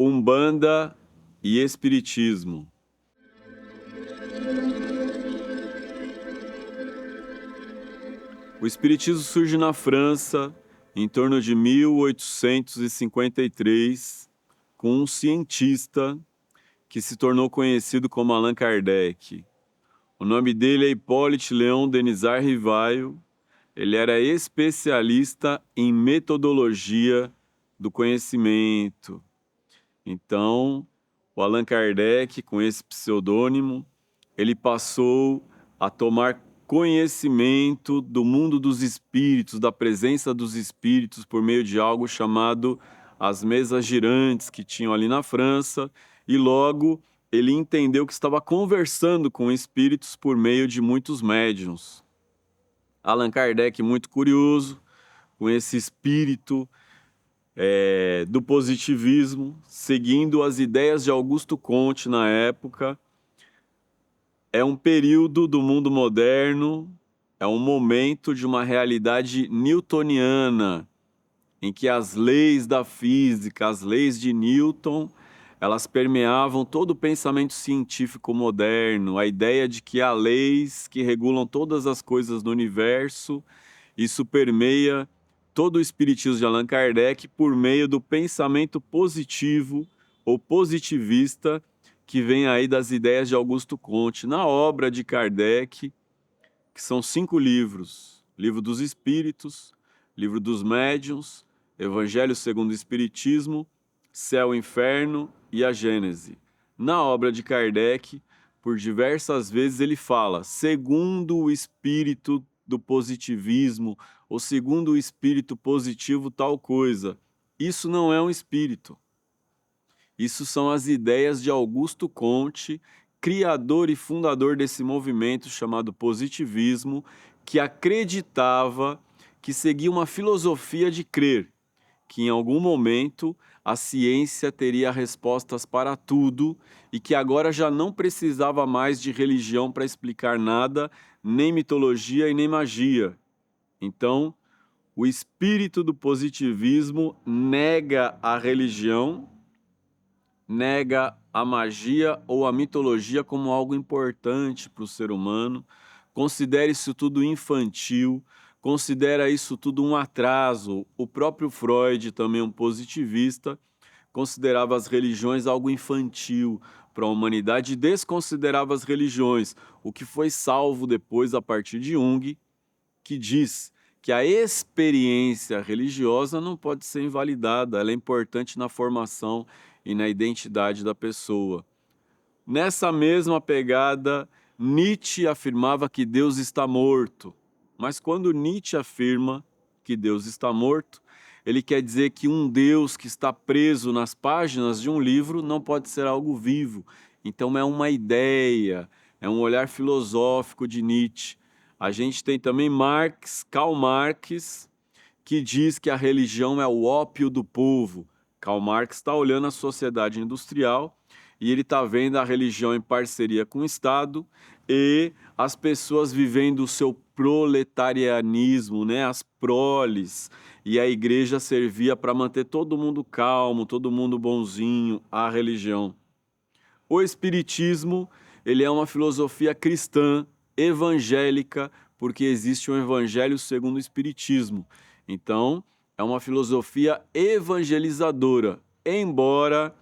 Umbanda e Espiritismo. O Espiritismo surge na França em torno de 1853, com um cientista que se tornou conhecido como Allan Kardec. O nome dele é Hippolyte Léon Denisard Rivail. Ele era especialista em metodologia do conhecimento. Então, o Allan Kardec, com esse pseudônimo, ele passou a tomar conhecimento do mundo dos espíritos, da presença dos espíritos, por meio de algo chamado as mesas girantes que tinham ali na França, e logo ele entendeu que estava conversando com espíritos por meio de muitos médiuns. Allan Kardec, muito curioso com esse espírito do positivismo, seguindo as ideias de Augusto Comte na época. É um período do mundo moderno, é um momento de uma realidade newtoniana, em que as leis da física, as leis de Newton, elas permeavam todo o pensamento científico moderno, a ideia de que há leis que regulam todas as coisas no universo. Isso permeia todo o espiritismo de Allan Kardec por meio do pensamento positivo ou positivista que vem aí das ideias de Augusto Comte, na obra de Kardec, que são 5 livros: Livro dos Espíritos, Livro dos Médiuns, Evangelho segundo o Espiritismo, Céu e Inferno e a Gênese. Na obra de Kardec, por diversas vezes ele fala, segundo o espírito do positivismo, ou segundo o espírito positivo tal coisa. Isso não é um espírito. Isso são as ideias de Augusto Comte, criador e fundador desse movimento chamado positivismo, que acreditava que seguia uma filosofia de crer, que em algum momento a ciência teria respostas para tudo e que agora já não precisava mais de religião para explicar nada, nem mitologia e nem magia. Então, o espírito do positivismo nega a religião, nega a magia ou a mitologia como algo importante para o ser humano, considera isso tudo infantil, considera isso tudo um atraso. O próprio Freud, também um positivista, considerava as religiões algo infantil para a humanidade e desconsiderava as religiões, o que foi salvo depois a partir de Jung, que diz que a experiência religiosa não pode ser invalidada, ela é importante na formação e na identidade da pessoa. Nessa mesma pegada, Nietzsche afirmava que Deus está morto. Mas quando Nietzsche afirma que Deus está morto, ele quer dizer que um Deus que está preso nas páginas de um livro não pode ser algo vivo. Então é uma ideia, é um olhar filosófico de Nietzsche. A gente tem também Karl Marx, que diz que a religião é o ópio do povo. Karl Marx está olhando a sociedade industrial e ele está vendo a religião em parceria com o Estado e as pessoas vivendo o seu proletarianismo, né? As proles. E a igreja servia para manter todo mundo calmo, todo mundo bonzinho, a religião. O espiritismo, ele é uma filosofia cristã, evangélica, porque existe um evangelho segundo o espiritismo. Então, é uma filosofia evangelizadora, embora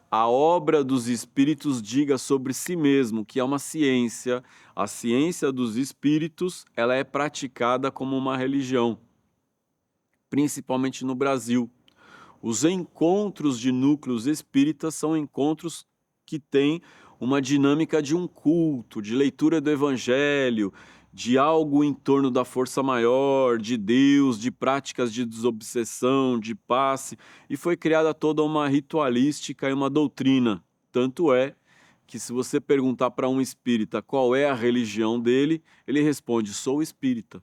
a obra dos espíritos diga sobre si mesmo que é uma ciência. A ciência dos espíritos, ela é praticada como uma religião, principalmente no Brasil. Os encontros de núcleos espíritas são encontros que têm uma dinâmica de um culto, de leitura do evangelho, de algo em torno da força maior, de Deus, de práticas de desobsessão, de passe, e foi criada toda uma ritualística e uma doutrina. Tanto é que se você perguntar para um espírita qual é a religião dele, ele responde, sou espírita.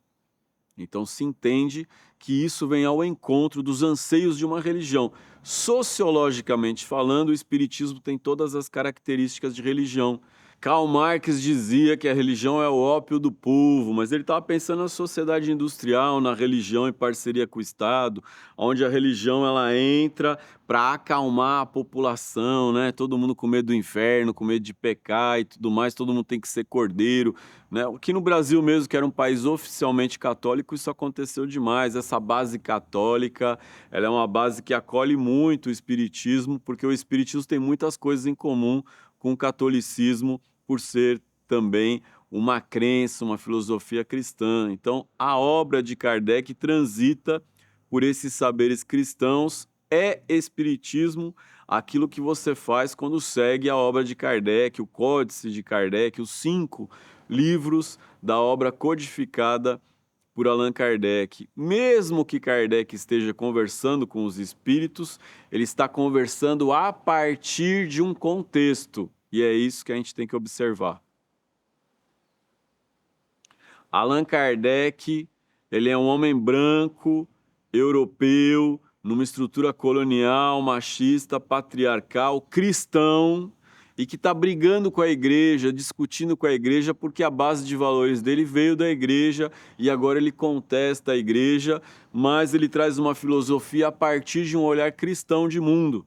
Então se entende que isso vem ao encontro dos anseios de uma religião. Sociologicamente falando, o espiritismo tem todas as características de religião. Karl Marx dizia que a religião é o ópio do povo, mas ele estava pensando na sociedade industrial, na religião em parceria com o Estado, onde a religião ela entra para acalmar a população, né? Todo mundo com medo do inferno, com medo de pecar e tudo mais, todo mundo tem que ser cordeiro, né? Aqui no Brasil mesmo, que era um país oficialmente católico, isso aconteceu demais. Essa base católica, ela é uma base que acolhe muito o espiritismo, porque o espiritismo tem muitas coisas em comum com o catolicismo, por ser também uma crença, uma filosofia cristã. Então, a obra de Kardec transita por esses saberes cristãos. É espiritismo aquilo que você faz quando segue a obra de Kardec, o Códice de Kardec, os 5 livros da obra codificada por Allan Kardec. Mesmo que Kardec esteja conversando com os espíritos, ele está conversando a partir de um contexto. E é isso que a gente tem que observar. Allan Kardec, ele é um homem branco, europeu, numa estrutura colonial, machista, patriarcal, cristão, e que está brigando com a igreja, discutindo com a igreja, porque a base de valores dele veio da igreja e agora ele contesta a igreja, mas ele traz uma filosofia a partir de um olhar cristão de mundo.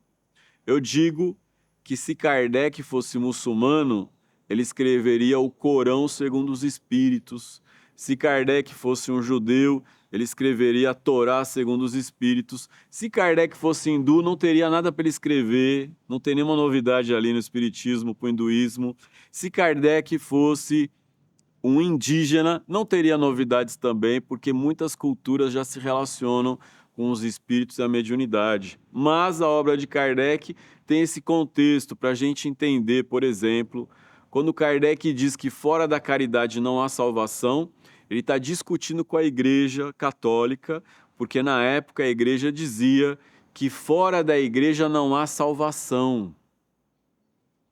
Eu digo que se Kardec fosse muçulmano, ele escreveria o Corão segundo os espíritos. Se Kardec fosse um judeu, ele escreveria a Torá segundo os espíritos. Se Kardec fosse hindu, não teria nada para ele escrever, não tem nenhuma novidade ali no espiritismo, para o hinduísmo. Se Kardec fosse um indígena, não teria novidades também, porque muitas culturas já se relacionam com os espíritos e a mediunidade. Mas a obra de Kardec tem esse contexto para a gente entender, por exemplo, quando Kardec diz que fora da caridade não há salvação, ele está discutindo com a Igreja Católica, porque na época a Igreja dizia que fora da Igreja não há salvação.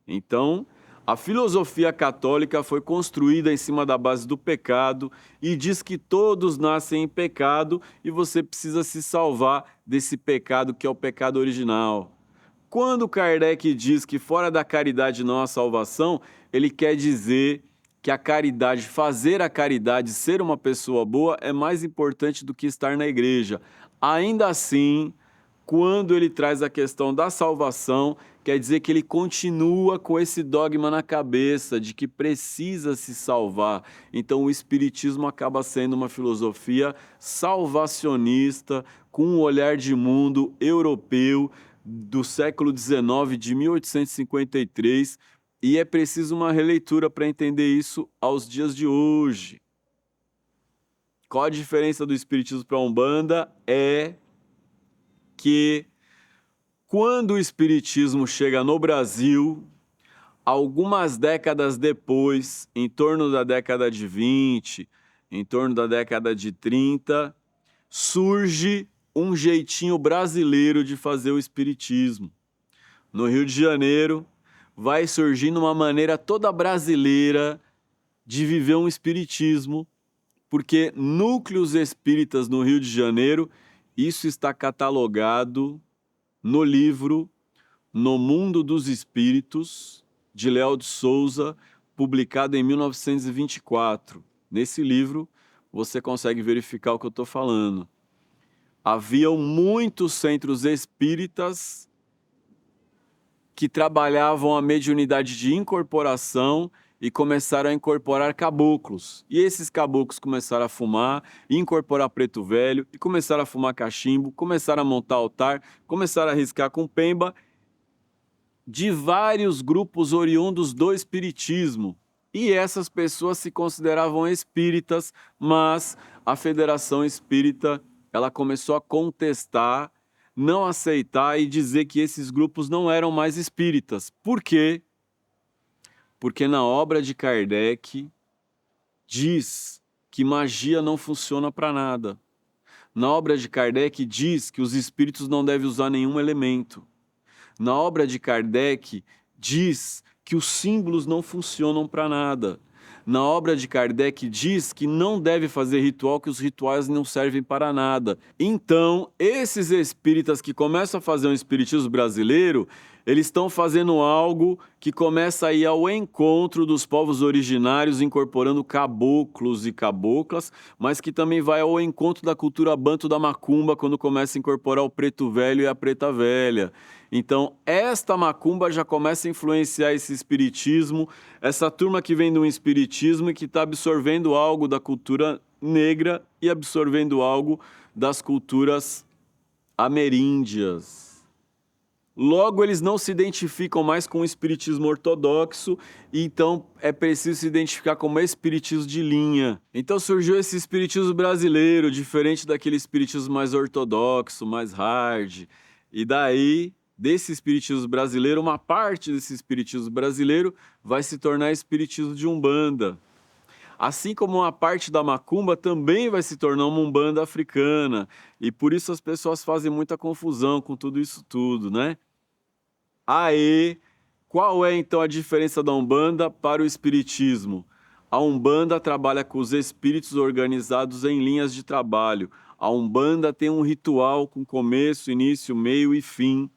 Então, a filosofia católica foi construída em cima da base do pecado e diz que todos nascem em pecado e você precisa se salvar desse pecado que é o pecado original. Quando Kardec diz que fora da caridade não há salvação, ele quer dizer que a caridade, fazer a caridade, ser uma pessoa boa é mais importante do que estar na igreja. Ainda assim, quando ele traz a questão da salvação, quer dizer que ele continua com esse dogma na cabeça de que precisa se salvar. Então o espiritismo acaba sendo uma filosofia salvacionista, com um olhar de mundo europeu do século XIX, de 1853, e é preciso uma releitura para entender isso aos dias de hoje. Qual a diferença do espiritismo para a Umbanda? É que quando o espiritismo chega no Brasil, algumas décadas depois, em torno da década de 20, em torno da década de 30, surge um jeitinho brasileiro de fazer o espiritismo. No Rio de Janeiro, vai surgindo uma maneira toda brasileira de viver um espiritismo, porque núcleos espíritas no Rio de Janeiro, isso está catalogado no livro No Mundo dos Espíritos, de Léo de Souza, publicado em 1924. Nesse livro, você consegue verificar o que eu estou falando. Haviam muitos centros espíritas que trabalhavam a mediunidade de incorporação e começaram a incorporar caboclos. E esses caboclos começaram a fumar, incorporar preto velho, e começaram a fumar cachimbo, começaram a montar altar, começaram a riscar com pemba, de vários grupos oriundos do espiritismo. E essas pessoas se consideravam espíritas, mas a Federação Espírita ela começou a contestar, não aceitar e dizer que esses grupos não eram mais espíritas. Por quê? Porque na obra de Kardec diz que magia não funciona para nada. Na obra de Kardec diz que os espíritos não devem usar nenhum elemento. Na obra de Kardec diz que os símbolos não funcionam para nada. na obra de Kardec diz que não deve fazer ritual, que os rituais não servem para nada. Então, esses espíritas que começam a fazer um espiritismo brasileiro, eles estão fazendo algo que começa a ir ao encontro dos povos originários, incorporando caboclos e caboclas, mas que também vai ao encontro da cultura banto da macumba, quando começa a incorporar o preto velho e a preta velha. Então, esta macumba já começa a influenciar esse espiritismo, essa turma que vem de um espiritismo e que está absorvendo algo da cultura negra e absorvendo algo das culturas ameríndias. Logo, eles não se identificam mais com o espiritismo ortodoxo, e então é preciso se identificar como espiritismo de linha. Então surgiu esse espiritismo brasileiro, diferente daquele espiritismo mais ortodoxo, mais hard. E daí, desse espiritismo brasileiro, uma parte desse espiritismo brasileiro vai se tornar espiritismo de Umbanda. Assim como uma parte da macumba também vai se tornar uma umbanda africana. E por isso as pessoas fazem muita confusão com tudo isso tudo, né? Aê! Qual é então a diferença da Umbanda para o Espiritismo? A Umbanda trabalha com os espíritos organizados em linhas de trabalho. A Umbanda tem um ritual com começo, início, meio e fim,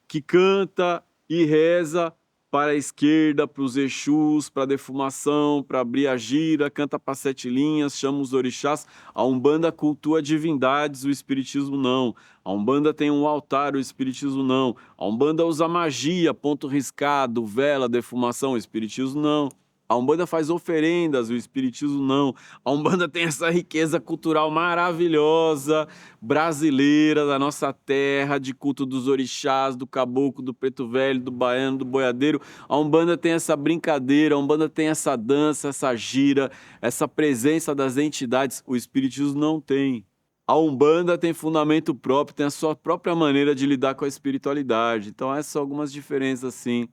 que canta e reza para a esquerda, para os Exus, para a defumação, para abrir a gira, canta para 7 linhas, chama os orixás. A Umbanda cultua divindades, o Espiritismo não. A Umbanda tem um altar, o Espiritismo não. A Umbanda usa magia, ponto riscado, vela, defumação, o Espiritismo não. A Umbanda faz oferendas, o Espiritismo não. A Umbanda tem essa riqueza cultural maravilhosa, brasileira, da nossa terra, de culto dos orixás, do caboclo, do preto velho, do baiano, do boiadeiro. A Umbanda tem essa brincadeira, a Umbanda tem essa dança, essa gira, essa presença das entidades. O Espiritismo não tem. A Umbanda tem fundamento próprio, tem a sua própria maneira de lidar com a espiritualidade. Então essas são algumas diferenças, assim,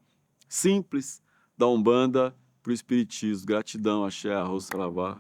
simples da Umbanda para o Espiritismo. Gratidão, axé, arroz, saravá.